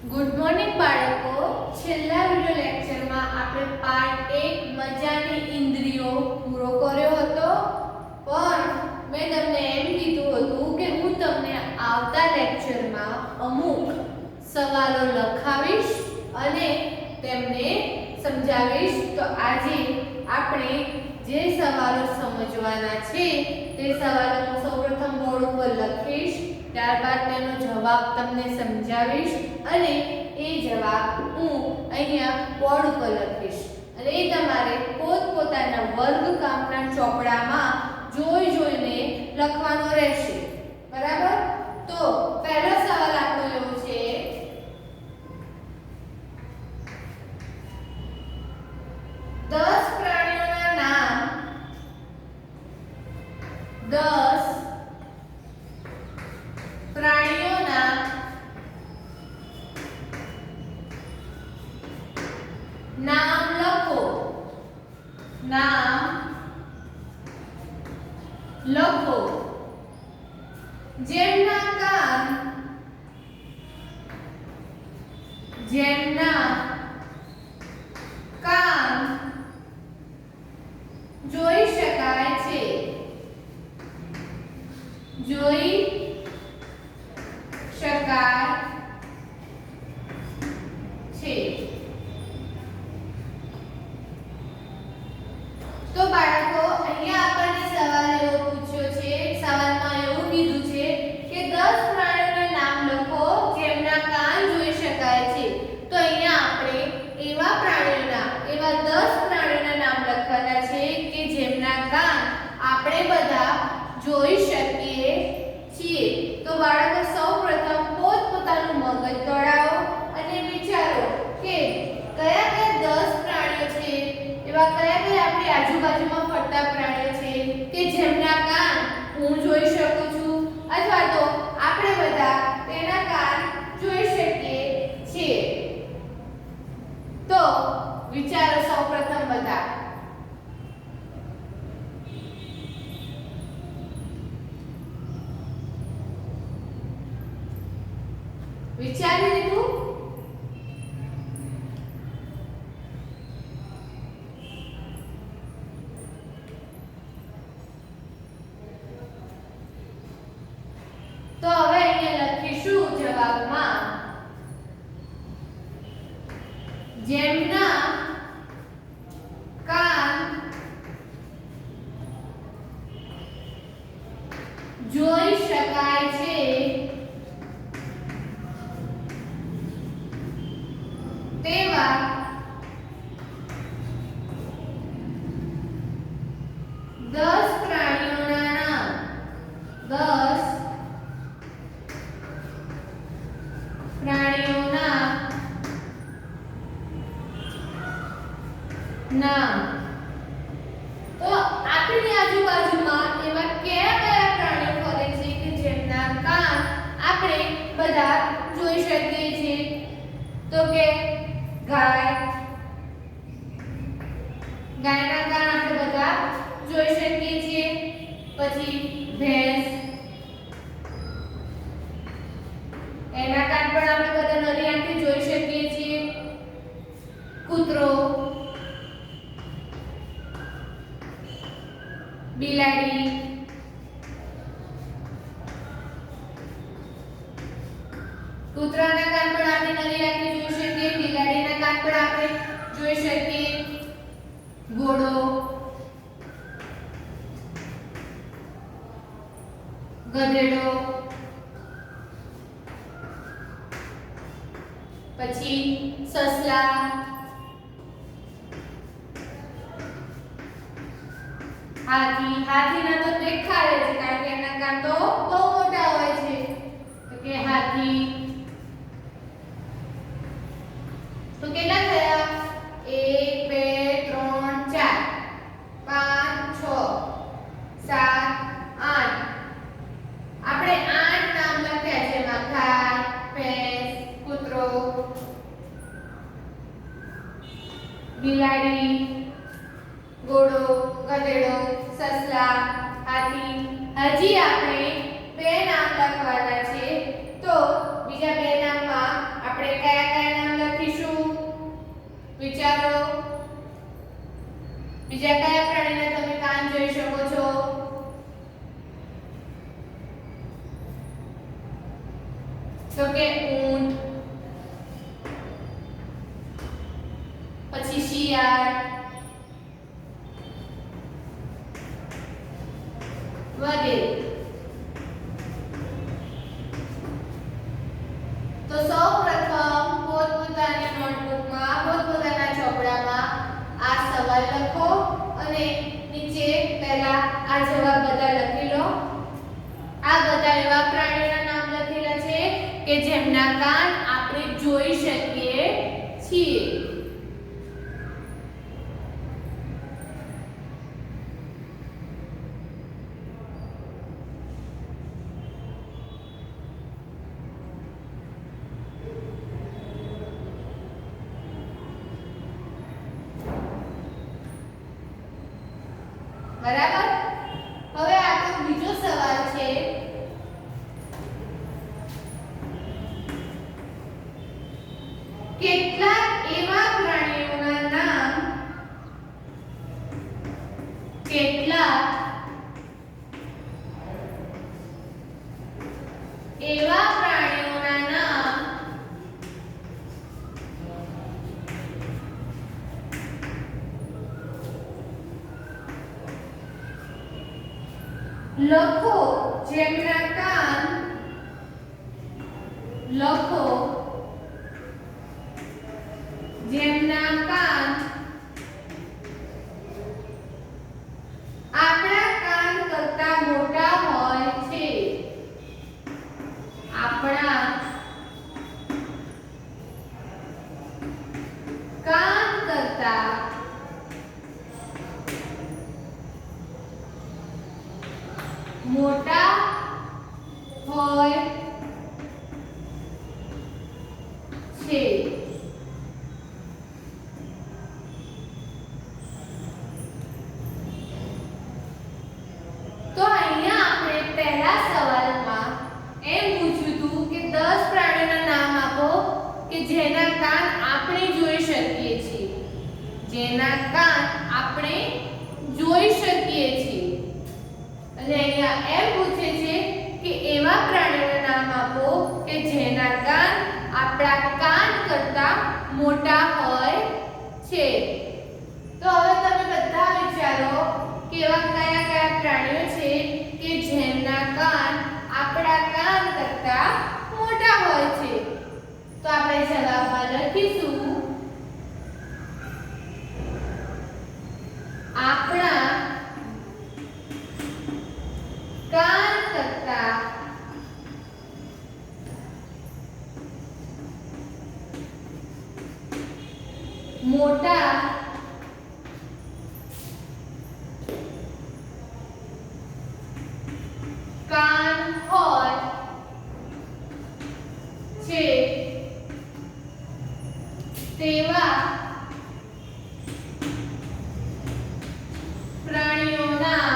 Good morning બાળકો. છેલ્લા video લેક્ચરમાં આપણે પાર્ટ 1 મજાની ઇન્દ્રિયો પૂરો કર્યો હતો, પણ મેં તમને એમ કીધું હતું કે હું તમને આવતા લેક્ચરમાં અમુક સવાલો લખાવીશ અને તેમને સમજાવીશ. તો આજે આપણે જે સવાલો સમજવાના છે તે સવાલો હું સૌપ્રથમ બોર્ડ ઉપર લખીશ, ત્યારબાદ તેનો જવાબ તમને સમજાવીશ અને એ જવાબ હું અહીંયા બોર્ડ ઉપર લખીશ અને એ તમારે પોતપોતાના વર્ગકામના ચોપડામાં જોઈને લખવાનો રહેશે. બરાબર? તો પહેલો સવાલ આપણો એવો છે, 10 પ્રાણીઓના નામ 10 પ્રાણીઓના નામ લખો. નામ લખો જેમના કાન જોઈ શકાય છે. જોઈ શકાય છે. તો બાળકો, અહીંયા આપણને સવાલ એવો પૂછ્યો છે, સવાલમાં એવું કીધું છે કે 10 પ્રાણીઓના નામ લખો જેમના કાન જોઈ શકાય છે. તો અહીંયા આપણે એવા 10 પ્રાણીઓના નામ લખવાના છે કે જેમના કાન આપણે બધા જોઈ શકીએ છીએ. તો બાળકો, સૌપ્રથમ પોતપોતાનું મગજ દોડાવો અને વિચારો કે કયા 10 પ્રાણીઓ છે, એવા કયા આપણી આજુબાજુમાં ફરતા પ્રાણીઓ છે કે જેમના કાન હું જોઈ શકું છું અથવા તો આપણે બધા તેના કાન જોઈ શકીએ છીએ. તો વિચારો સૌપ્રથમ બધા. વિચારી લીધું? તો હવે અહીંયા લખીશું જવાબમાં, જેમના કાન જોઈ શકાય છે તેવા 10 પ્રાણીઓના નામ. 10 પ્રાણીઓના નામ. તો આપણી આજુબાજુમાં એવા કયા પ્રાણીઓ ફરે છે કે જેમના કાન આપણે બધા જોઈ શકીએ છીએ? તો કે ગાયના કાન આપણે બધા જોઈ શકીએ છીએ. પછી ભેંસ, એના કાન પણ આપણે બધા નરી આંખે જોઈ શકીએ છીએ. કૂતરો, બિલાડી, કૂતરાના કાન પણ આપણે નરી આંખે જોઈ શકીએ, બિલાડીના કાન પણ આપણે જોઈ શકીએ. ઘોડો, ગધેડો, પછી સસલા, હાથીના તો દેખાડે છે કારણ કે એના કાન તો બહુ મોટા હોય છે. તો કે હાથી. તો કેટલા થયા? 1 2 3 4 5 6 7 8. આપણે 8 નામ લખ્યા છે. એમાં ગાય, ભેંસ, કૂતરો, બિલાડી, ઘોડો, ગધેડો, સસલા, હાથી. હજી આપણે 2 નામ લખવાના છે. તો બીજા 2 નામમાં આપણે કયા બીજા કયા પ્રાણીના તમે કાન જોઈ શકો છો? તો કે ઊંટ, પછી શિયાળ વગેરે. તો સૌપ્રથમ પોતપોતાની નોટબુકમાં પોતપોતાના ચોપડામાં આ સવાલ લખો અને નીચે પહેલા આ જવાબ બધા લખી લો. આ બધા એવા પ્રાણીઓના નામ લખેલા છે કે જેમના કાન આપણે જોઈ શકીએ છીએ. બરાબર. હવે આપણો બીજો સવાલ છે કેટલાક એવા પ્રાણીઓના નામ લખો જેમના કાન આપણા કાન કરતા મોટા હોય છે. આપણા કાન કરતા મોટા હોય છે. તો અહીંયા આપણે પહેલા સવાલમાં એમ પૂછ્યું હતું કે 10 પ્રાણીઓના નામ આપો કે જેના કાન આપણે જોઈ શકીએ છીએ. જેના કાન આપણે જોઈ શકીએ છીએ. અને અહીંયા એમ પૂછે છે કે એવા પ્રાણીઓના નામ આપો કે જેના કાન આપણા કાન કરતા મોટા હોય છે. તો હવે તમે બધા વિચારો કે એવા કયા કયા પ્રાણીઓ છે કે જેમના કાન આપણા કાન કરતા મોટા હોય છે. તો આપણે જવાબમાં લખીશું આપણા કાન કરતા મોટા કાન હોય છે તેવા પ્રાણીઓના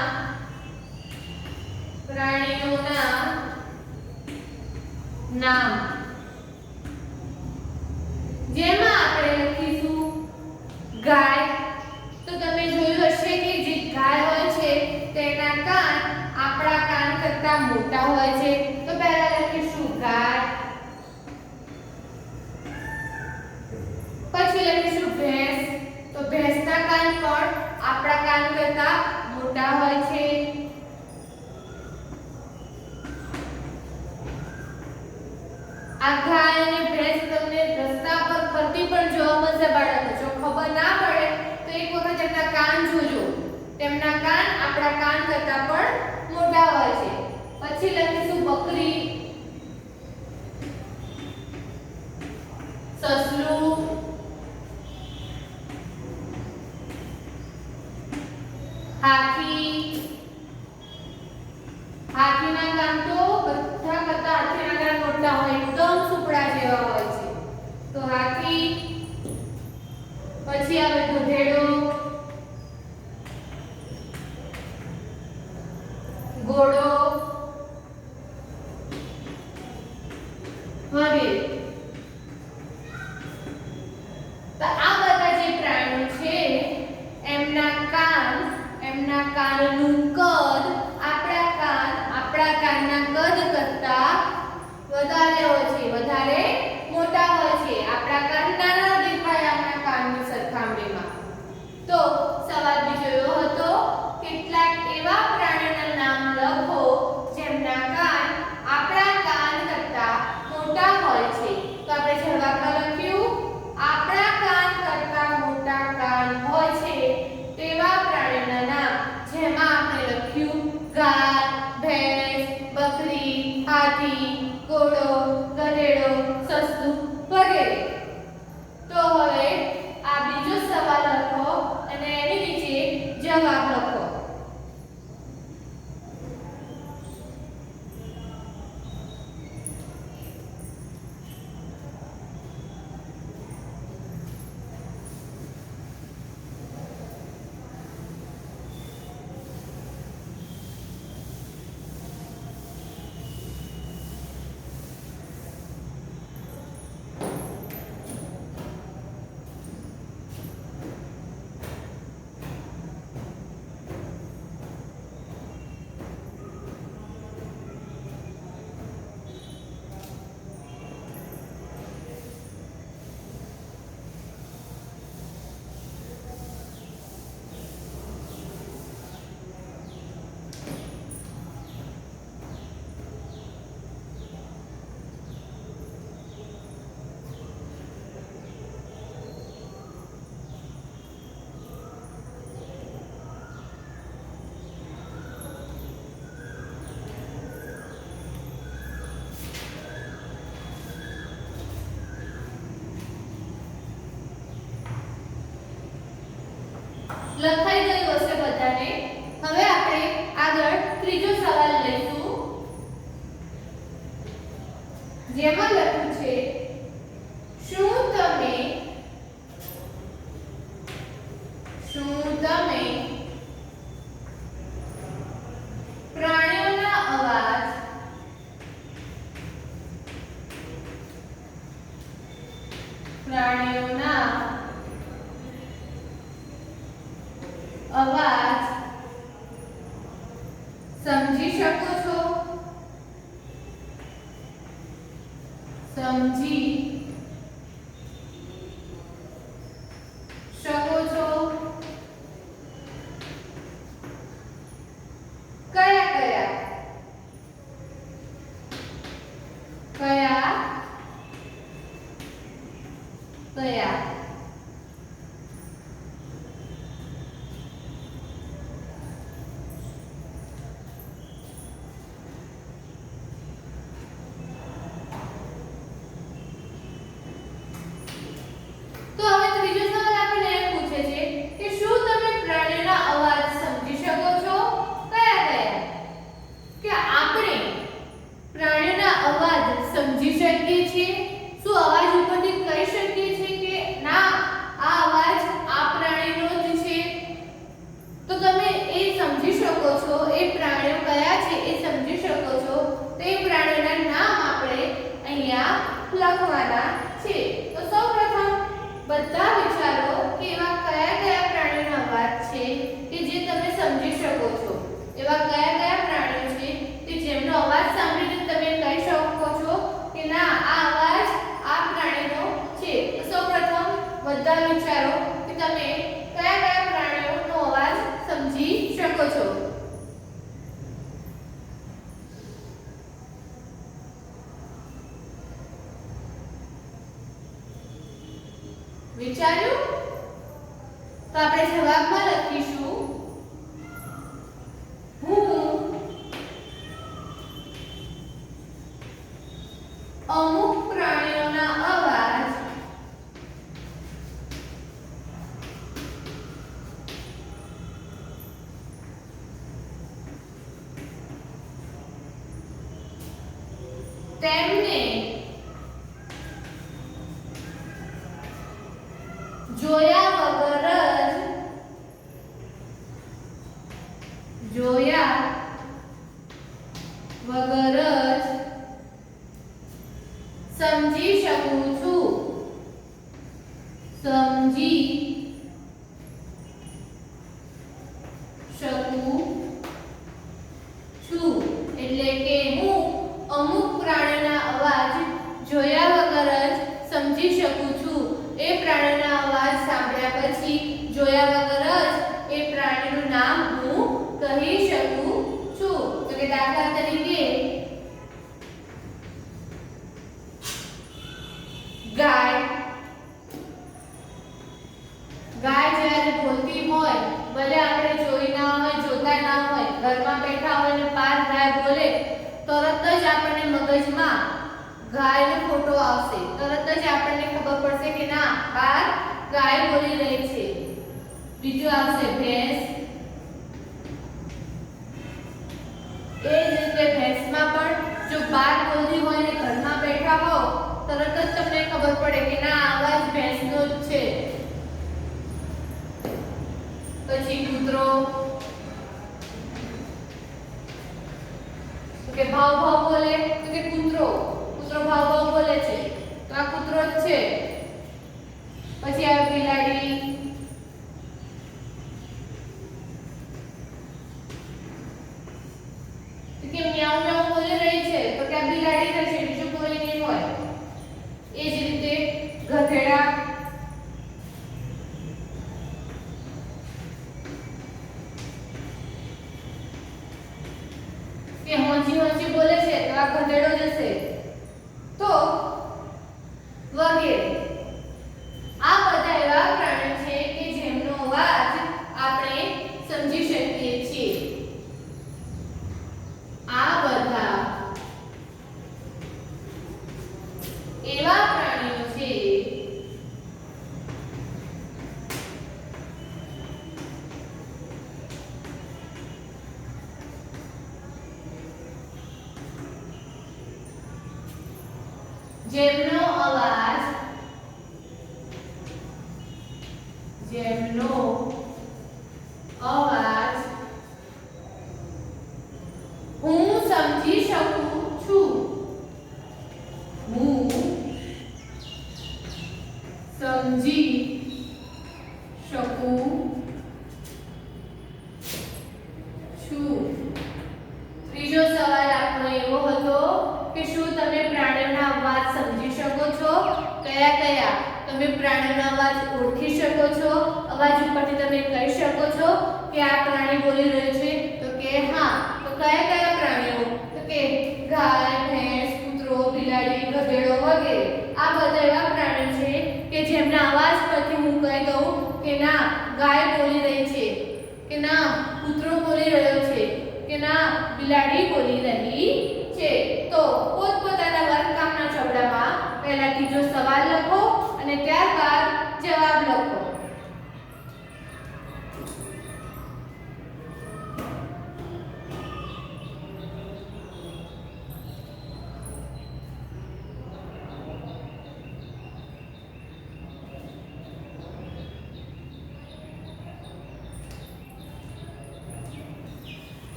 નામ. જેમાં આપણે લખીશું ગાય. તો તમે જોયું હશે કે જે ગાય હોય છે તેના કાન આપણા કાન કરતા મોટા હોય છે. તો પહેલા લખીશું ગાય, પછી લખીશું ભેંસ. તો ભેંસના કાન પણ આપણા કાન કરતા મોટા હોય છે. આ ગાય અને ભેંસ તમને રસ્તા પર ફરતી પણ જોવા મળશે બાળકો. જો ખબર ના પડે તો એક વખત એમના કાન જોજો. તેમના કાન આપણા કાન કરતા પણ મોટા હોય છે. પછી લખીશું બકરી, સસલું, હાથી. હાથીના કાન તો બધા કરતા હાથીના કાન મોટા હોય, એકદમ સુપડા જેવા હોય છે. તો હાથી. પછી આવે ગધેડો, ઘોડો વગેરે. તો આ બધા જે પ્રાણીઓ છે એમના કાન હાથી, ઘોડો, ગધેડો, સસલું વગેરે. તો હવે આ બીજો સવાલ લખો અને એની નીચે જવાબ લખો. લખાઈ ગયું હશે બધાને. હવે આપણે આગળ ત્રીજો સવાલ લઈશું, જેમાં લખ્યું છે શું તમે પ્રાણીઓના અવાજ સમજી શકો છો? કયા તો હવે ત્રીજો સવાલ આપણને એમ પૂછે છે કે શું તમે પ્રાણીઓના અવાજ સમજી શકો છો? કયા કે આપણે પ્રાણીઓના અવાજ સમજી શકીએ છીએ? શું અવાજ ઉપરથી કહી શકીએ છીએ કે ના આ અવાજ આ પ્રાણીનો જ છે? તો તમે એ સમજી શકો છો, એ પ્રાણીઓ કયા છે એ સમજી શકો છો. તો એ પ્રાણીઓના નામ આપણે અહીંયા લખવાના છે. તો સૌપ્રથમ બધા વિચારો કે એવા કયા પ્રાણીઓના અવાજ છે કે જે તમે સમજી શકો છો. એવા કયા પ્રાણીઓ છે કે જેમનો અવાજ સાંભળીને તમે કહી શકો છો કે ના આ અવાજ આ પ્રાણીનો છે. તો સૌપ્રથમ બધા વિચારો કે તમે કયા પ્રાણીઓનો અવાજ સમજી શકો છો. વિચાર્યું? તો આપણે જવાબમાં લખીશું હું અમુક પ્રાણીઓના અવાજ તેમને જોયા વગર જ સમજી શકું છું. એટલે કે હું અમુક પ્રાણીઓના અવાજ જોયા વગર જ સમજી શકું છું. એ પ્રાણીના અવાજ સાંભળ્યા પછી જોયા વગર જ એ પ્રાણીનું નામ હું કહી શકું છું. તો કે દાખલા તરીકે ગાય જ્યારે બોલતી હોય, ભલે આપણે જોઈ ના હોય, જોતા ના હોય, ઘરમાં બેઠા હોય ને પાર ગાય બોલે તરત જ આપણને મગજમાં ગાયનો ફોટો આવશે, તરત જ આપણને ખબર પડશે કે ના આ ગાય બોલી રહી છે. બીજું આવશે ભેંસ. એ જ રીતે ભેંસમાં પણ જો બાર બોલતી હોય ને ઘરમાં બેઠા હો તરત જ તમને ખબર પડે કે ના અવાજ ભેંસનો જ છે. પછી કૂતરો, તો કે ભાવ ભાવ બોલે, તો કે કૂતરો ભાવ ભાવ બોલે છે, તો આ કૂતરો જ છે. પછી આવે બિલાડી. તો કે મ્યાઉ મ્યાઉ બોલી રહી છે, તો કે આ બિલાડી જ છે, બીજું કોઈ નહીં હોય. એ જ રીતે ગધેડા. કે હોંજી હોંજી બોલે છે, તો આ ગધેડો જ હશે. તો વગેરે. આ બધા એવા પ્રાણીઓ છે કે જેમનો અવાજ આપણે સમજી શકીએ છીએ. આ બધા એવા પ્રાણીઓ છે જેમનો અવાજ હું સમજી શકું છું. હું સમજી શકું છું. ત્રીજો સવાલ આપણો એવો હતો કે શું તમે પ્રાણીઓના અવાજ સમજી શકો છો? કયા કયા? તમે પ્રાણીઓના અવાજ ઓળખી શકો છો? અવાજ ઉપરથી તમે કહી શકો છો કે આ પ્રાણી બોલી રહ્યું છે? તો કે હા. તો કયા કયા પ્રાણીઓ? તો કે ગાય, ભેંસ, કૂતરો, બિલાડી, ગધેડો વગેરે. આ બધા એવા પ્રાણીઓ છે કે જેમના અવાજ પરથી હું કહી દઉં કે ના ગાય બોલી રહી છે, કે ના કૂતરો બોલી રહ્યો છે, કે ના બિલાડી બોલી રહી છે. તો પોતપોતાના વર્ગકામના ચોપડામાં પહેલા ત્રીજો સવાલ લખો અને ત્યારબાદ જવાબ લખો.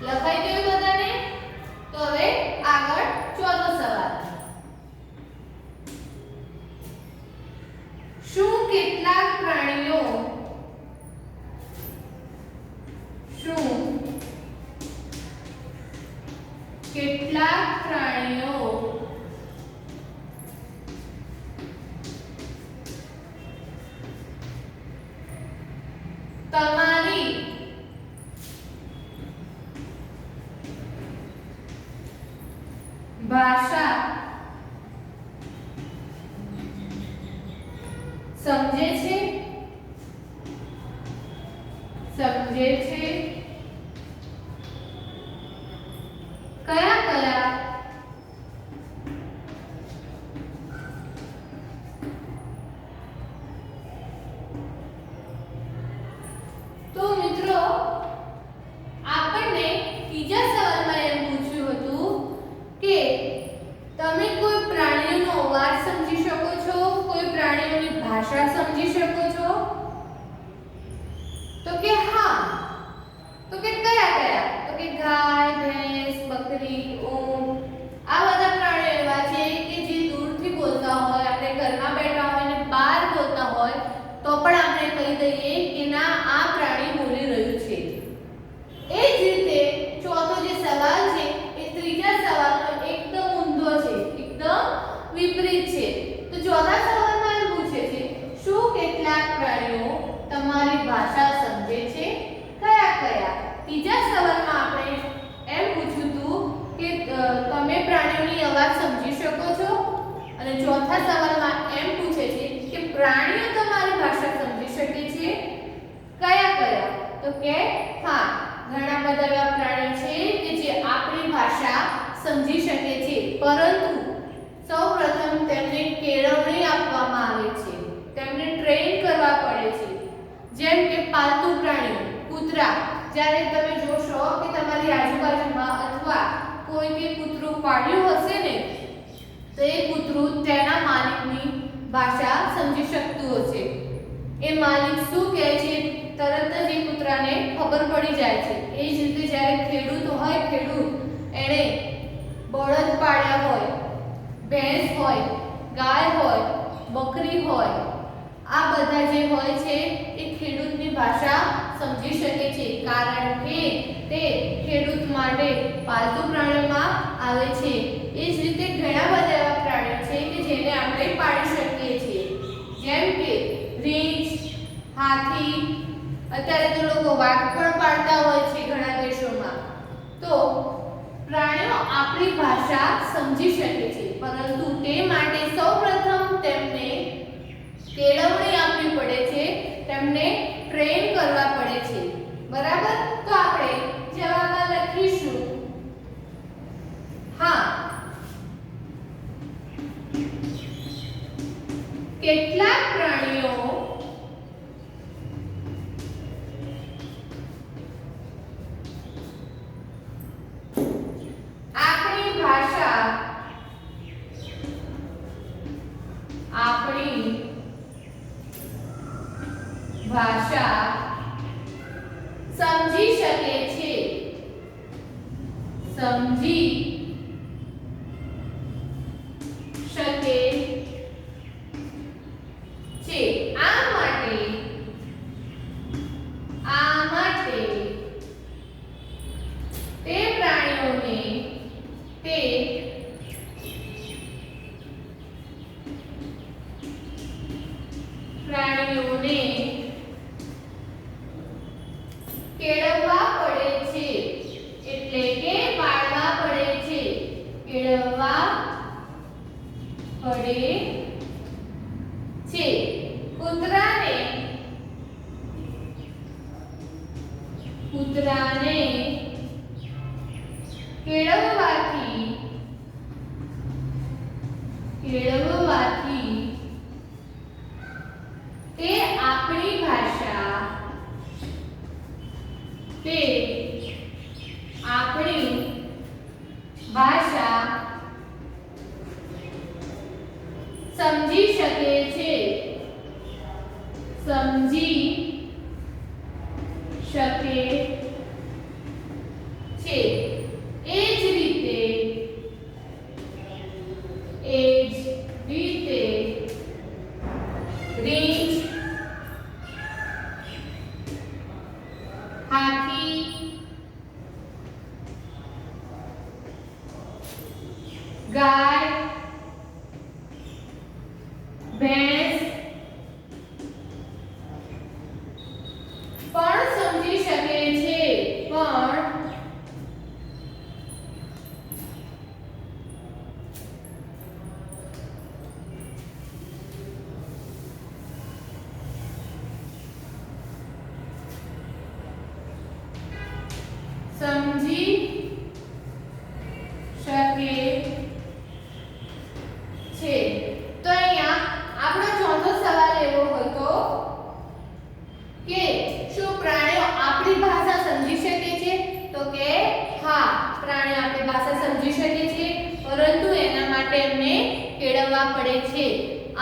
લખાઈ ગયું બધાને? તો હવે આગળ ચોથો સવાલ. શું કેટલાક પ્રાણીઓ તમારી ભાષા સમજે છે? કયા કયા? તો મિત્રો આપણને ત્રીજા સવાલમાં એમ પૂછ્યું હતું કે તમે કોઈ પ્રાણીઓનો અવાજ સમજી શકો છો, કોઈ પ્રાણીઓની ભાષા સમજી શકો ઊંટ આ બધા પ્રાણીઓ એવા છે કે જે દૂરથી બોલતા હોય, આપણે ઘરમાં બેઠા હોય ને બહાર બોલતા હોય તો પણ આપણે કહી દઈએ કે ના આ પ્રાણી બોલી રહ્યું છે. એ જ રીતે ચોથો જે સવાલ છે એ ત્રીજા સવાલનો એકદમ ઊંધો છે, એકદમ વિપરીત છે. તો ચોથા સવાલમાં એમ પૂછે છે શું કેટલાક પ્રાણીઓ તમારી ભાષા સમજે છે? કયા કયા? ત્રીજા સવાલમાં આપણે એમ પૂછ્યું હતું કે તમે પ્રાણીઓની અવાજ સમજી શકો છો, અને ચોથા સવાલમાં એમ પૂછે છે કે પ્રાણીઓ તમારી ભાષા સમજી શકે છે? કયા કયા? તો કે હા, ઘણા બધા એવા પ્રાણીઓ છે કે જે આપણી ભાષા સમજી શકે છે, પરંતુ સૌપ્રથમ તેમને કેળવણી આપવામાં આવે છે, તેમને ટ્રેન કરવા પડે છે. જેમ કે પાલતુ પ્રાણીઓ કૂતરા, જ્યારે તમે જોશો કે તમારી આજુબાજુમાં અથવા કોઈને કૂતરું પાળ્યું હશે ને તો એ કૂતરું તેના માલિકની ભાષા સમજી શકતું હશે. એ માલિક શું કહે છે તરત જ એ કૂતરાને ખબર પડી જાય છે. એ જ રીતે જ્યારે ખેડૂત હોય, ખેડૂત એણે બળદ પાળ્યા હોય, ભેંસ હોય, ગાય હોય, બકરી હોય, આ બધા જે હોય છે એ ખેડૂતની ભાષા સમજી શકે છે, કારણ કે તે ખેડૂત માટે પાલતુ પ્રાણીઓમાં આવે છે. એ જ રીતે ઘણા બધા એવા પ્રાણીઓ છે કે જેને આપણે પાળી શકીએ છીએ, જેમ કે રીંછ, હાથી, અત્યારે તો લોકો વાઘ પણ પાળતા હોય છે ઘણા દેશોમાં. તો પ્રાણીઓ આપણી ભાષા સમજી શકે છે, પરંતુ તે માટે સૌપ્રથમ તેમને કેળવણી આપવી પડે છે, તેમને ટ્રેન કરવા પડે છે. બરાબર? તો આપણે જવાબમાં લખીશું હા, કેટલાક પ્રાણીઓ આપણી ભાષા સમજી શકે છે, સમજી શકે છે. આ માટે તે પ્રાણીઓને કેળવવા પડે છે, એટલે કે પાળવા પડે છે. કેળવવા પડે છે. કૂતરાને કેળવવાથી તે આપણી ભાષા સમજી શકે છે, એ જ રીતે રીંછ, હાથી, ગાય, ભેંસ પણ સમજી શકે છે, સમજી શકે છે. તો અહીંયા આપણો ચોથો સવાલ એવો હતો કે શું પ્રાણીઓ આપણી ભાષા સમજી શકે છે? તો કે હા, પ્રાણીઓ આપણી ભાષા સમજી શકે છે, પરંતુ એના માટે એમને કેળવવા પડે છે.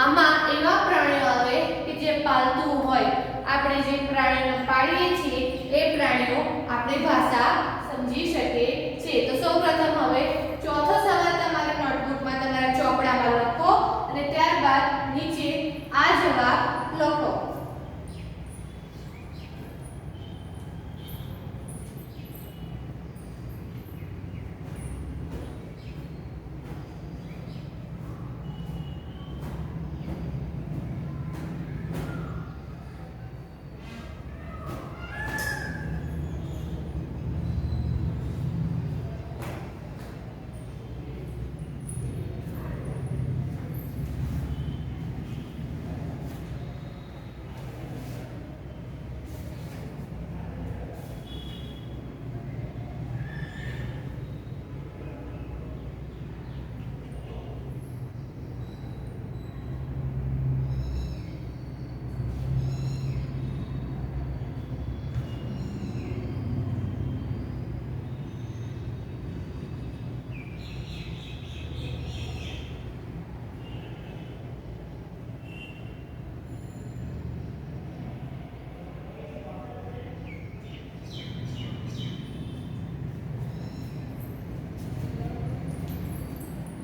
આમાં એવા પ્રાણીઓ આવે કે જે પાલતુ હોય, આપણે જે પ્રાણીઓ પાળીએ છીએ એ પ્રાણીઓ આપણી ભાષા સમજી શકે છે. છે. તો સૌપ્રથમ હવે ચોથો સવાલ તમારે નોટબુકમાં તમારા ચોપડામાં લખો અને ત્યારબાદ નીચે આ જવાબ લખો.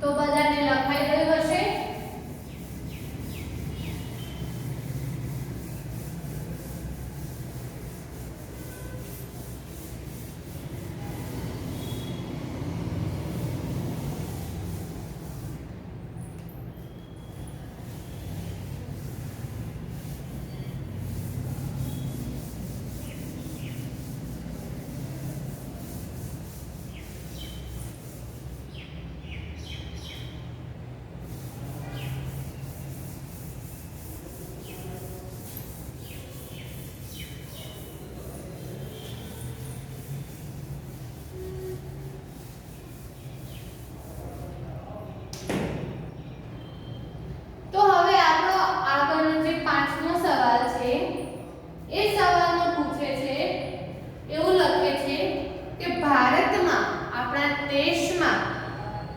તો બધાને લખાઈ ગયું હશે. તો હવે આપણો આગળનો જે પાંચમો સવાલ છે એ સવાલમાં પૂછે છે, એવું લખે છે કે ભારતમાં આપણા દેશમાં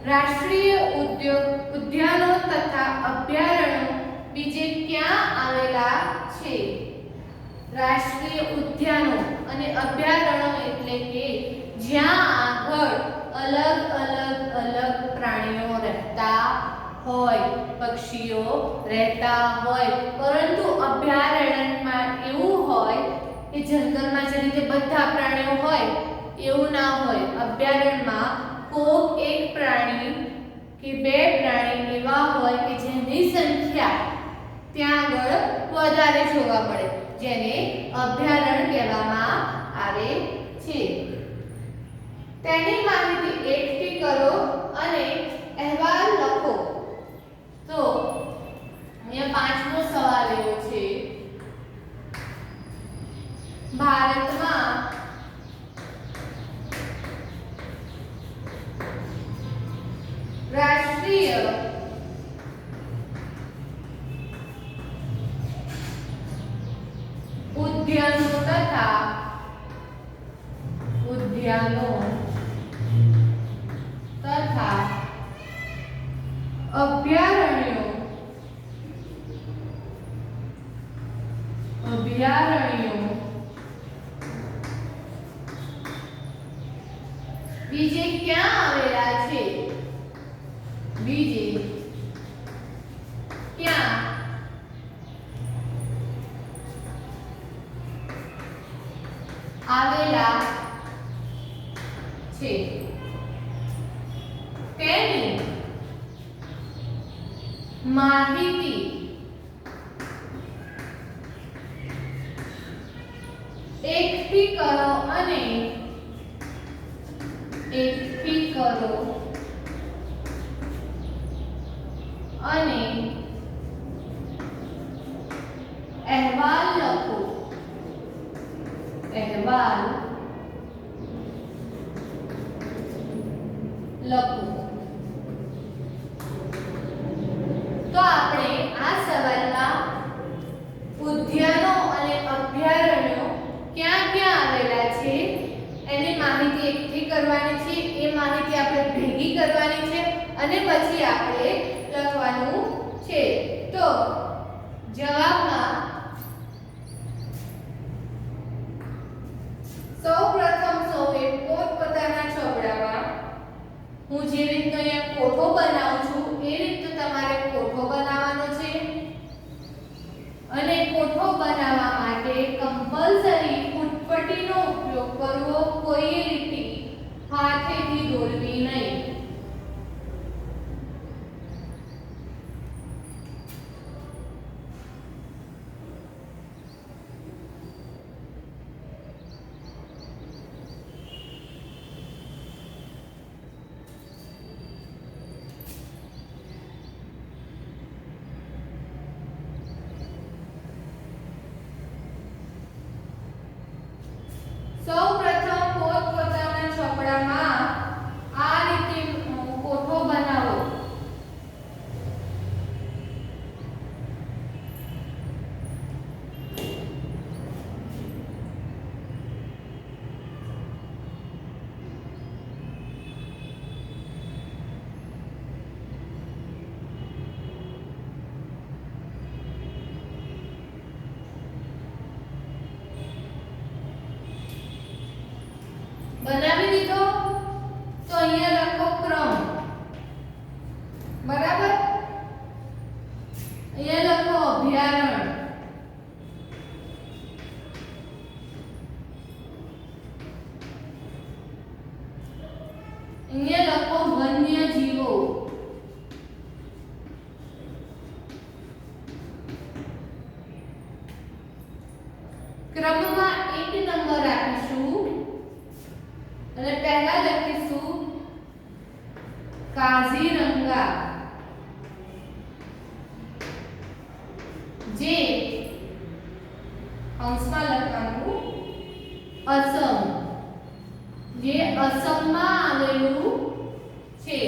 રાષ્ટ્રીય ઉદ્યાનો તથા અભયારણ્યો બીજે ક્યાં આવેલા છે? રાષ્ટ્રીય ઉદ્યાનો અને અભયારણ્યો એટલે કે જ્યાં આગળ અલગ પ્રાણીઓ રહેતા હોય, પક્ષીઓ રહેતા હોય, પરંતુ અભયારણ્યમાં એવું હોય કે જંગલમાં જે રીતે બધા પ્રાણીઓ હોય એવું ના હોય. અભયારણ્યમાં કોક એક પ્રાણી કે બે પ્રાણી એવા હોય કે જેની સંખ્યા ત્યાં આગળ વધારે જોવા મળે, જેને અભયારણ્ય કહેવામાં આવે છે. તેની માહિતી એકઠી કરો અને અહેવાલ લખો. તો અહીંયા પાંચમો સવાલ એવો છે, ભારતમાં રાષ્ટ્રીય ઉદ્યાનો તથા અભયારણ્યો બીજે ક્યાં આવેલા છે? બીજે ક્યાં આવેલા છે? તેની માહિતી એકઠી કરો અને અહેવાલ લખો. તો આપણે આ સવાલમાં ઉદ્યાનો અને અભયારણ્યો ક્યાં ક્યાં આવેલા છે એની માહિતી એકઠી કરવાની છે. એ માહિતી આપણે ભેગી કરવાની છે અને પછી આપણે લખવાનું છે. તો જવાબમાં સૌપ્રથમ સૌએ પોતપોતાના ચોપડામાં હું જે રીતનો અહીંયા કોઠો બનાવું છું એ રીતે તમારે કોઠો બનાવવાનો છે અને કોઠો બનાવવા માટે કમ્પલસરી ફૂટપટ્ટીનો ઉપયોગ કરવો, કોઈ લીટી હાથેથી દોરવી નહીં. સૌપ્રથમ પોતપોતાના ચોપડામાં આ રીતે કોઠો બનાવો. બનાવી દીધો તો અહીંયા લખો ક્રમ. બરાબર, અહીંયા લખો અભયારણ્ય. અહીંયા લખો વન્યજીવો. ક્રમમાં 1 નંબર આપીશું અને પહેલા લખીશું કાઝીરંગા, જે અંશમાં લખવાનું અસમ, જે અસમમાં આવેલું છે.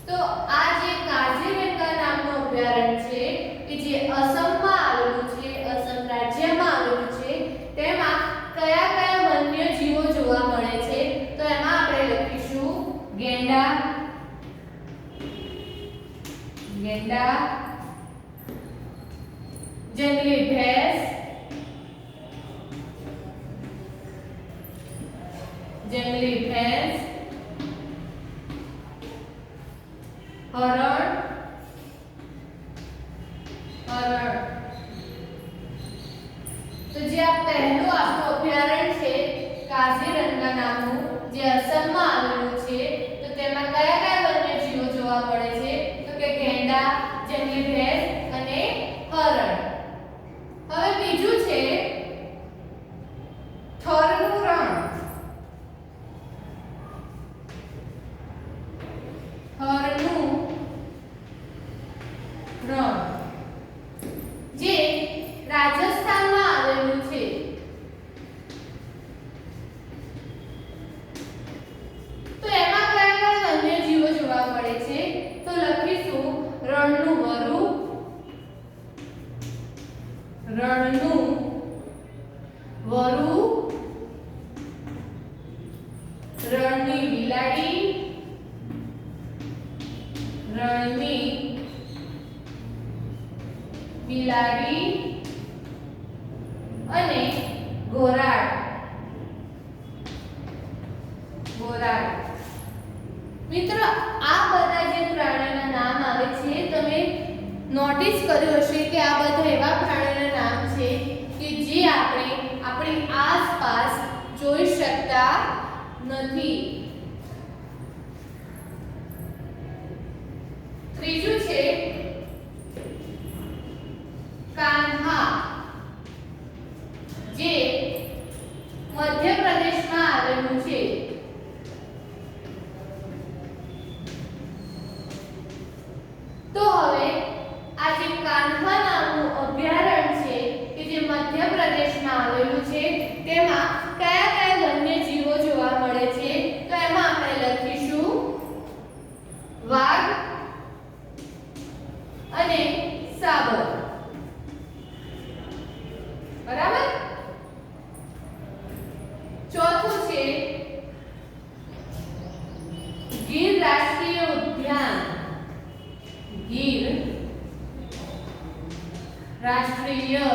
તો આ જે કાઝીરંગા નામનું અભયારણ્ય છે કે જે અસમમાં આવેલું છે, અસમ રાજ્યમાં આવેલું છે, તેમાં કયા કયા વન્ય જીવો જોવા મળે છે? તો એમાં આપણે લખીશું ગેંડા, જંગલી ભેંસ, હરણ, તો જે આ પહેલું આપણું અભયારણ્ય છે કાઝીરંગા નામનું, જે અસમમાં આવેલું છે, તો તેમાં કયા કયા વન્યજીવો જોવા મળે છે? તો કે ગેંડા, જંગલી ભેંસ અને હરણ. હવે બીજું છે થરનું રણ. જે રાજસ્થાનમાં આવેલું છે. તો એમાં કયા કયા વન્યજીવો જોવા મળે છે? તો લખીશું રણનું વરુ, રણની બિલાડી, અને ઘોરાડ. મિત્રો, આ બધા જે પ્રાણીઓના નામ આવે છે તમે નોટિસ કર્યું હશે કે આ બધા એવા પ્રાણીઓના નામ છે કે જે આપણે આપણી આસપાસ જોઈ શકતા નથી. ત્રીજું છે કાન્હા, જે મધ્યપ્રદેશમાં આવેલું છે. તો હવે આ જે કાન્હા નામનું અભયારણ્ય છે કે જે મધ્યપ્રદેશમાં આવેલું છે, તેમાં કયા કયા વન્યજીવો જોવા મળે છે? તો એમાં આપણે લખીશું વાઘ અને સાબર. બરાબર. ચોથું છે ગીર રાષ્ટ્રીય ઉદ્યાન. ગીર રાષ્ટ્રીય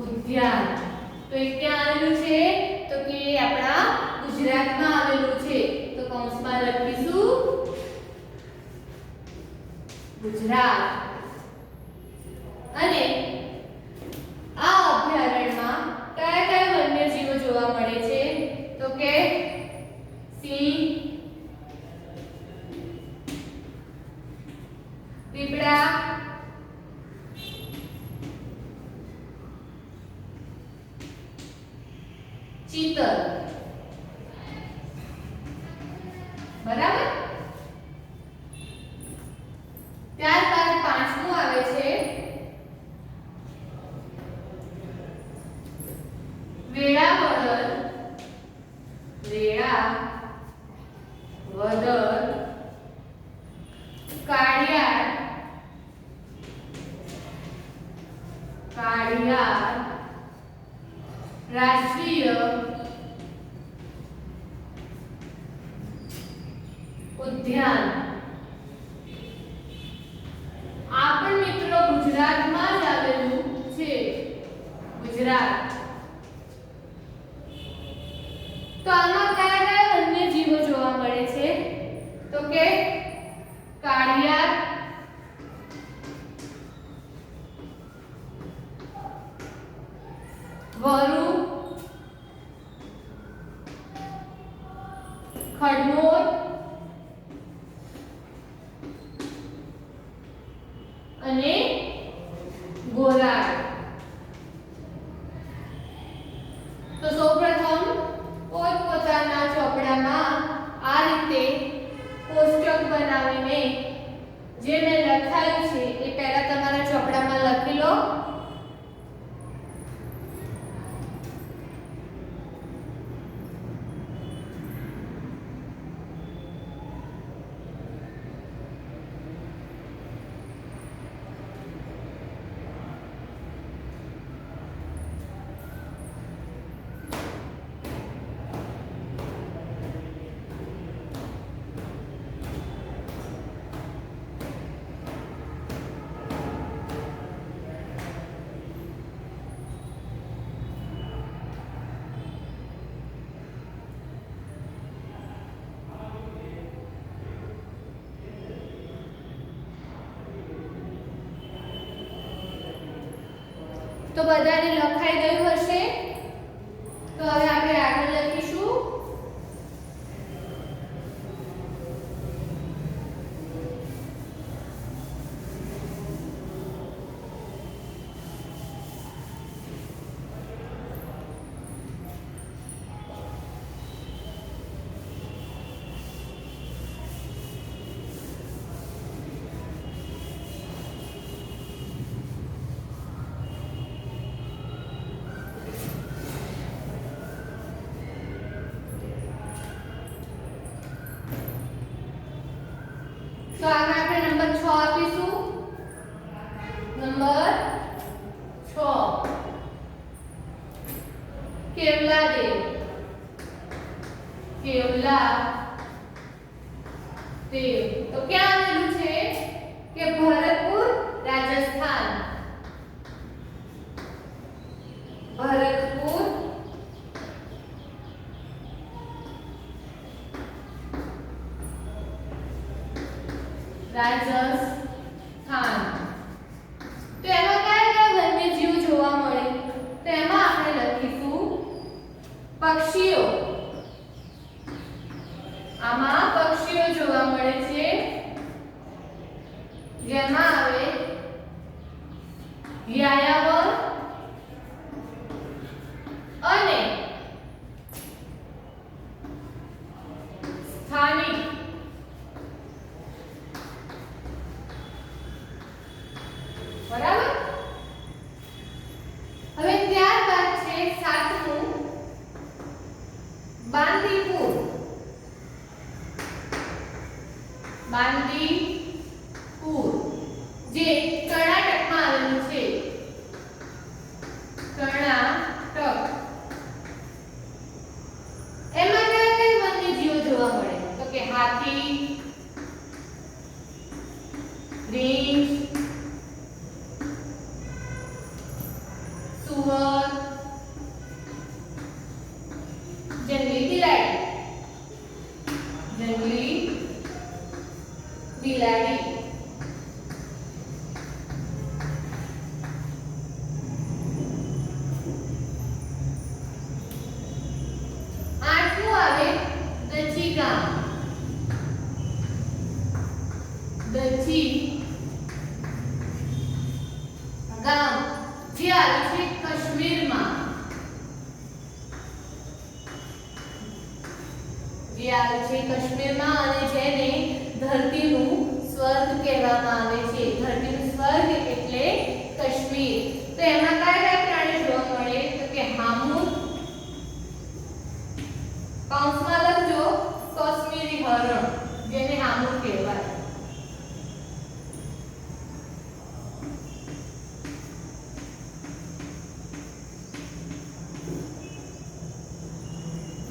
ઉદ્યાન. તો એ ક્યાં આવેલું છે? તો કે આપણા ગુજરાતમાં આવેલું છે તો કૌંસમાં લખીશું ગુજરાત. અને આ અભયારણ્યમાં કયા કયા વન્યજીવો જોવા મળે છે તો કે સિંહ, દીપડા, ચિત્તર. બરાબર. ત્યારબાદ પાંચમું આવે છે વેળાવદર, કાળિયાર રાષ્ટ્રીય ઉદ્યાન. આ પણ મિત્રો ગુજરાતમાં જ આવેલું છે, ગુજરાત. તો આમાં કયા કયા વન્યજીવો જોવા મળે છે તો કે કાળિયાર, વરુ, ખડમોર અને ગોરાડ. તો સૌપ્રથમ પોતપોતાના ચોપડામાં આ રીતે કોષ્ટક બનાવીને જે મેં લખાયું છે એ પહેલા તમારા ચોપડામાં લખી લો. તો બધાને લખાઈ ગયું હશે. તો હવે આપણે આગળ લખીશું તો આમાં આપણે નંબર 6 આપીશું. નંબર 6 કેવલાદેવ. તો ક્યાં આવેલું છે કે ભરતપુર, રાજસ્થાન. ભરતપુર રાજસ્થાન. તો એમાં કયા કયા વન્યજીવો જોવા મળે તો એમાં આપણે લખીશું પક્ષીઓ. આમાં પક્ષીઓ જોવા મળે છે જેમાં આવે યાયાવર અને સ્થાનિક. બરાબર. હવે ત્યારબાદ છે સાતમું બાંદીપુર. જે કર્ણાટકમાં આવેલું છે. કર્ણાટક. એમાં કયા કયા વન્યજીવો જોવા મળે તો કે હાથી, રીંછ, સુવર, જંગલી બિલાડી. પછી ગામ જે આવ્યું છે કાશ્મીરમાં, જે આવ્યું છે કાશ્મીરમાં અને જેને ધરતીનું સ્વર્ગ કહેવામાં આવે છે. ધરતીનું સ્વર્ગ એટલે કાશ્મીર. તો એમાં કયા કયા પ્રાણી જોવા મળે? તો કે હામૂર, કૌંસમાં લખજો કાશ્મીરી હરણ, જેને હામૂર કહેવાય.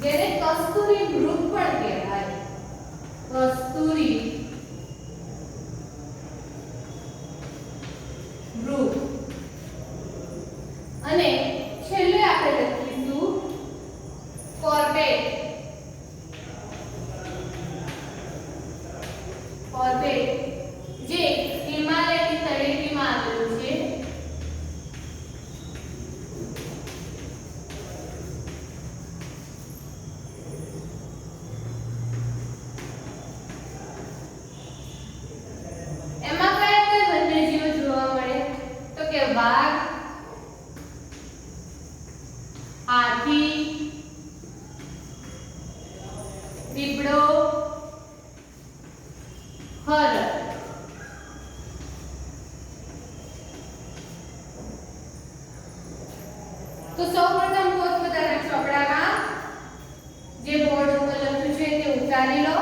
જેને કસ્તુરી મૃગ પણ કહેવાય. કસ્તુરી મૃગ. અને છેલ્લે આપણે લખીશું કોર્બેટ. કોર્બેટ જે હિમાલયની તળેટીમાં આવેલું છે. એમાં કયા કયા વન્યજીવો જોવા મળે? તો કે વાઘ, હાથી, દીપડો, હરણ. તો સૌપ્રથમ પોતપોતાના ચોપડામાં જે બોર્ડ ઉપર લખ્યું છે તે ઉતારી લો.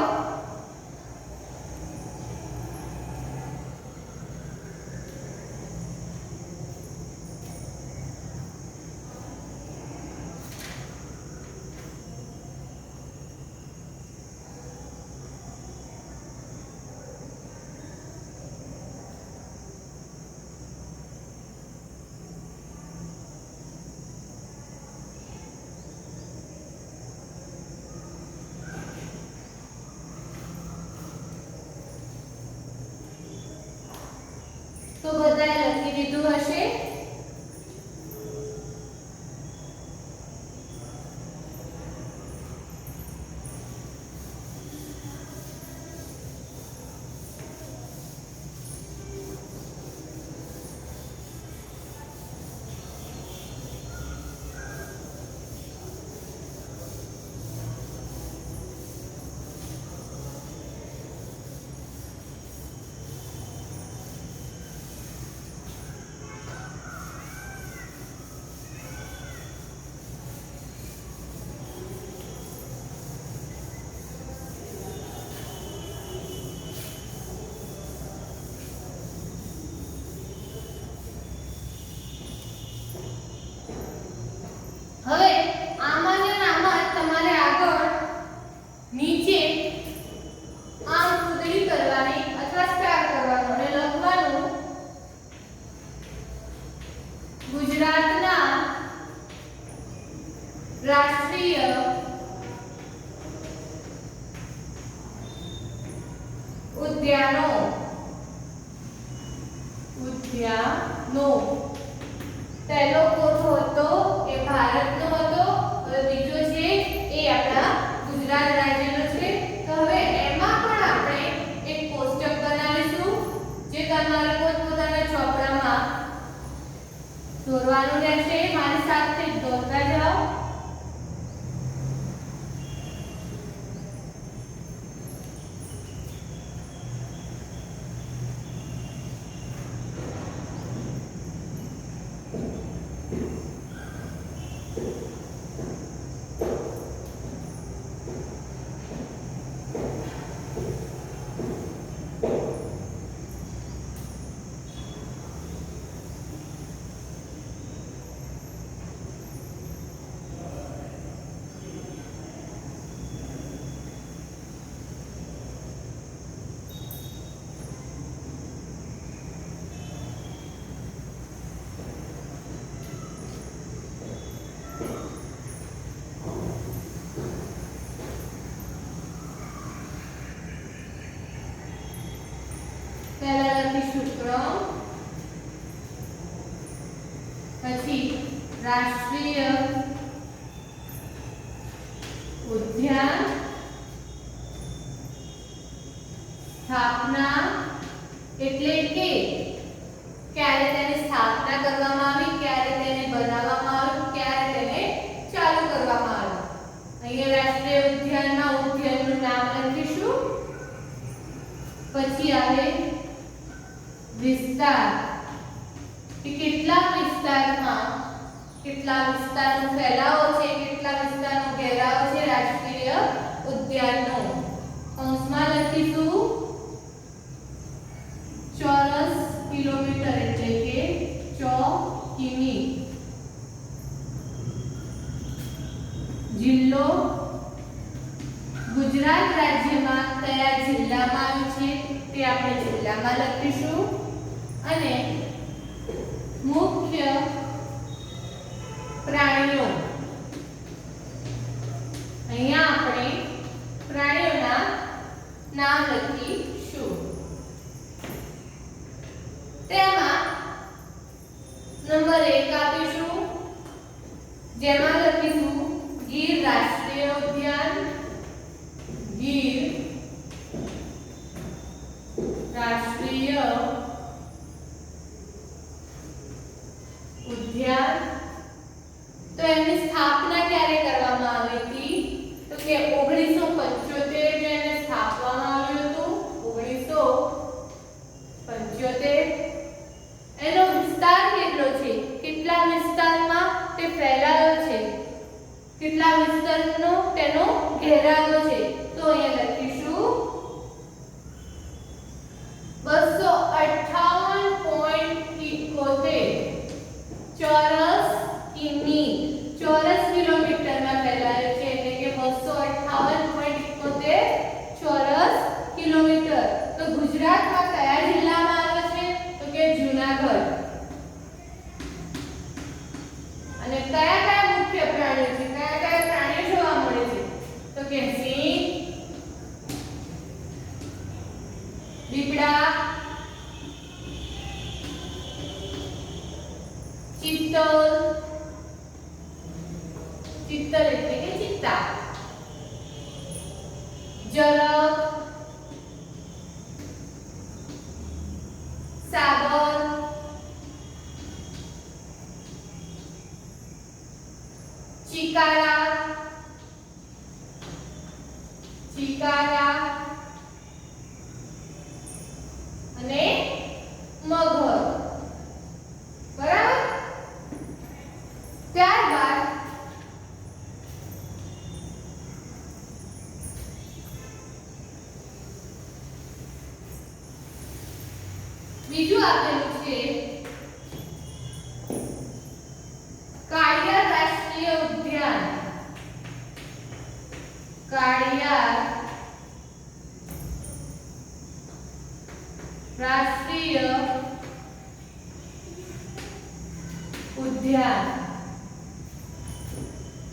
તો બધાએ લખી દીધું હશે. હવે આમાં ને આમાં તમારે આગળ નીચે આમ કૂદડી કરવાની અથવા સ્ટાર કરવાનો અને લખવાનું ગુજરાતના રાષ્ટ્રીય ઉદ્યાનો. પહેલો કોઠો હતો એ ભારતનો હતો. હવે બીજો છે એ આપણા ગુજરાત રાજ્યનો છે. તો હવે એમાં પણ આપણે એક કોષ્ટક બનાવીશું જે તમારે પોતપોતાના ચોપડામાં દોરવાનું રહેશે. મારી સાથે દોરતા જાઓ. પહેલા લખીશું ક્રમ, પછી રાષ્ટ્રીય ઉદ્યાન, સ્થાપના એટલે કે ક્યારે તેની સ્થાપના કરવામાં આવી, ક્યારે તેને બનાવવામાં આવ્યું, ક્યારે તેને ચાલુ કરવામાં આવ્યું. અહીંયા રાષ્ટ્રીય ઉદ્યાનના ઉદ્યાનનું નામ લખીશું. પછી આવે વિસ્તાર, કે કેટલા વિસ્તારનો ફેલાવો છે, કેટલા વિસ્તારનો ઘેરાવો છે રાષ્ટ્રીય ઉદ્યાનનો. કૌંસમાં લખીશું ચોરસ કિલોમીટર એટલે કે કિમી. જિલ્લો ગુજરાત રાજ્યમાં કયા જિલ્લામાં આવ્યું છે તે આપણે જિલ્લામાં લખીશું. અને મુખ્ય પ્રાણીઓ, અહીંયા આપણે પ્રાણીઓના નામ લખીશું. તેમાં નંબર 1 આપીશું, જેમાં લખીશું ગીર રાષ્ટ્રીય ઉદ્યાન. ગીર રાષ્ટ્રીય ઉદ્યાન. તો એની સ્થાપના ક્યારે કરવામાં આવી હતી? તો કે 1975 માં એને સ્થાપવામાં આવ્યું હતું. 1975. એનો વિસ્તાર કેટલો છે, કેટલા વિસ્તારમાં તે ફેલાયો છે, કેટલા વિસ્તારનો તેનો ઘેરાવો છે? તો અહીંયા લખીશું 258.71 ચોરસ કિમી. ચોરસ કિલોમીટરમાં ફેલાયો છે એટલે કે 258.71 ચોરસ કિલોમીટર. તો ગુજરાતમાં કયા જિલ્લામાં આવે છે? તો કે જૂનાગઢ. અને કયા કયા મુખ્ય પ્રાણીઓ છે, કયા કયા પ્રાણીઓ જોવા મળે છે? તો કે સિંહ, દીપડા, ચિત્તલ એટલે કે ચિત્તા, જરખ, સાબર, ચિકારા અને મગર. બરાબર. ત્યારબાદ બીજું આપેલું છે કાળિયાર રાષ્ટ્રીય ઉદ્યાન. કાળિયાર રાષ્ટ્રીય ઉદ્યાન.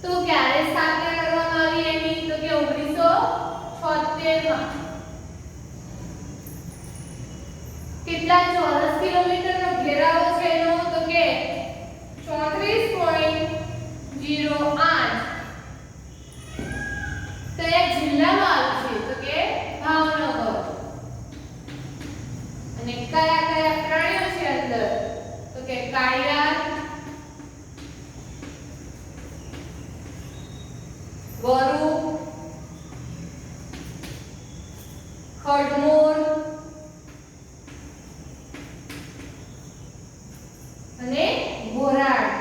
તો ક્યારે સ્થાપના કરવામાં આવી એની? તો કે 1976 માં. કેટલા ચોરસ કિલોમીટરનો ઘેરાવો છે એનો? તો કે 34.08. કયા જિલ્લામાં આવ્યું છે? તો કે ભાવનગર. અને કયા કયા પ્રાણીઓ છે અંદર? તો કે કાળિયાર, વરુ, ખડમોર અને ઘોરાડ.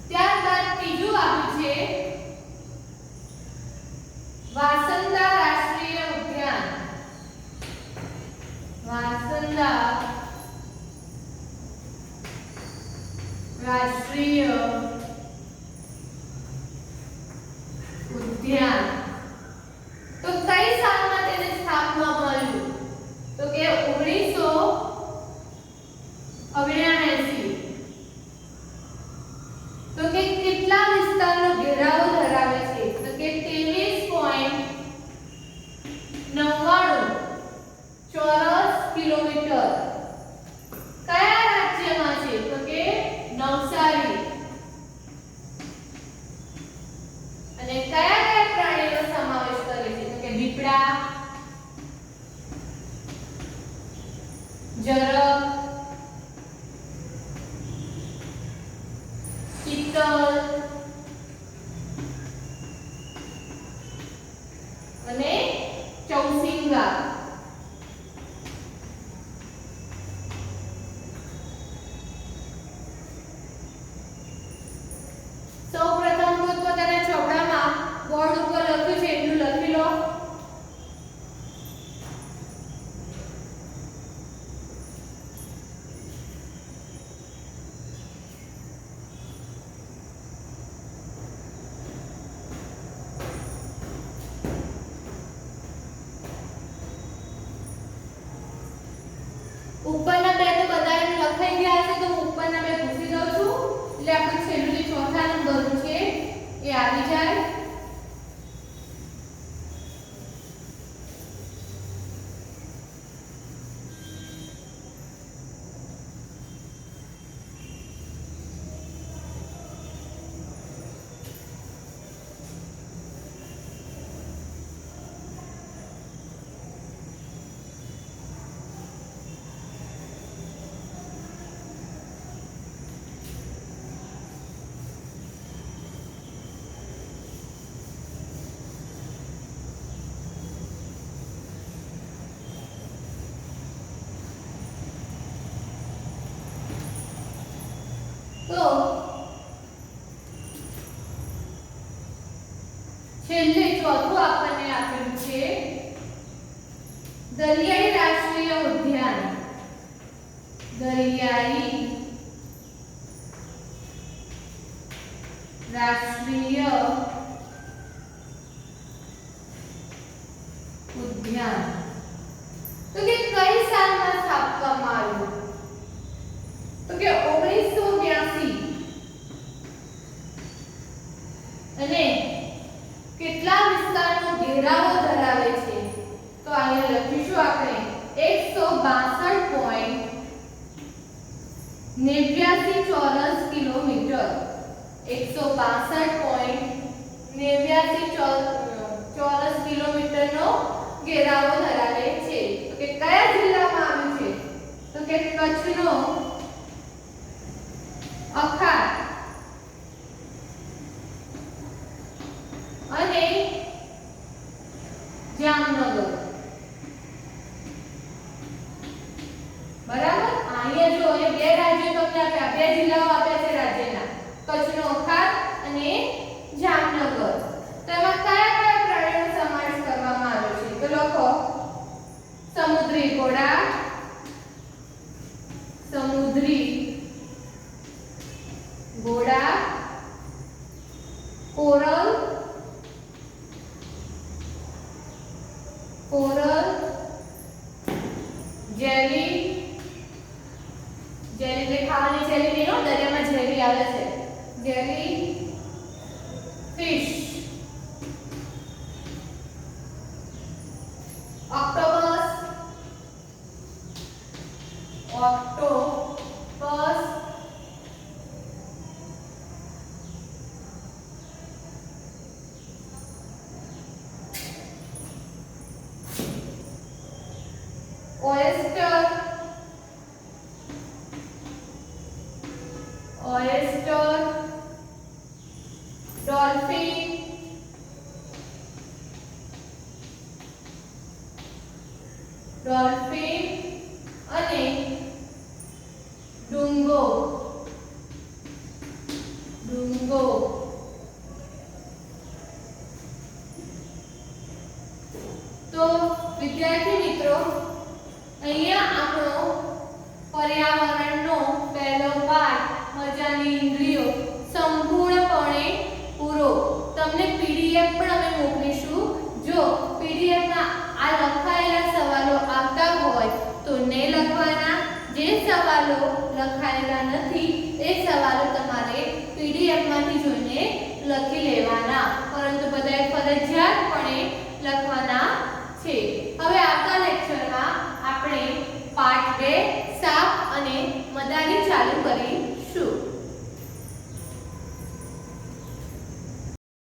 ત્યારબાદ ત્રીજું આપ્યું છે વાસંદા રાષ્ટ્રીય ઉદ્યાન. દીપડા, જરબ, ચિત્તલ અને ચૌસિંગા. સૌપ્રથમ પોતપોતાના ચોપડામાં બોર્ડ ઉપર લખ્યું છે એટલું લખી લો. ઉપરના બે તો બધાને લખાઈ ગયા છે, તો હું ઉપરના બે ભૂસી દઉં છું એટલે આપણે છેલ્લું જે ચોથા નંબરનું છે એ આવી જાય. તો છેલ્લે ચોથું આપણને આપેલું છે દરિયાઈ રાષ્ટ્રીય ઉદ્યાન. દરિયાઈ રાષ્ટ્રીય ઉદ્યાન. તો કે કઈ સાલમાં સ્થાપવામાં આવ્યું? તો કે 1982. અને કેટલા વિસ્તારનો ઘેરાવો ધરાવે છે? તો અહીંયા લખીશું આપણે 162.89 ચોરસ કિલોમીટર. 162.89 ચોરસ કિલોમીટરનો ઘેરાવો ધરાવે છે. તો કે કયા જિલ્લામાં આવ્યું છે? તો કે કચ્છનો અખાત અને જામનગર. બરાબર. અહીંયા જો એ બે રાજ્યો તમને આપ્યા, બે જિલ્લાઓ આપ્યા છે રાજ્યના, કચ્છનો અખાત અને જામનગર. તો એમાં કયા કયા પ્રાણીઓનો સમાવેશ કરવામાં આવ્યો છે? તો લખો સમુદ્રી ઘોડા, સમુદ્રી ઘોડા, કોરલ, જેલી, જેલી એટલે ખાવાની જેલી નહીં હો, દરિયામાં જેલી આવે છે, jelly fish, octopus, oyster, dolphin, અને ડુંગો. તો વિદ્યાર્થી મિત્રો, અહીંયા આપણો પર્યાવરણનો પહેલો પાઠ મજાની ઇન્દ્રિયો સંપૂર્ણપણે પૂરો. તમને પીડીએફ પણ અમે મોકલીશું. જો પીડીએફમાં આ લખાયેલા સવાલો આવતા હોય તો ને લખવાના, જે સવાલો લખાયેલા નથી એ સવાલો તમારે પીડીએફમાંથી જોઈને લખી લેવાના, પરંતુ બધાએ ફરજિયાતપણે લખવાના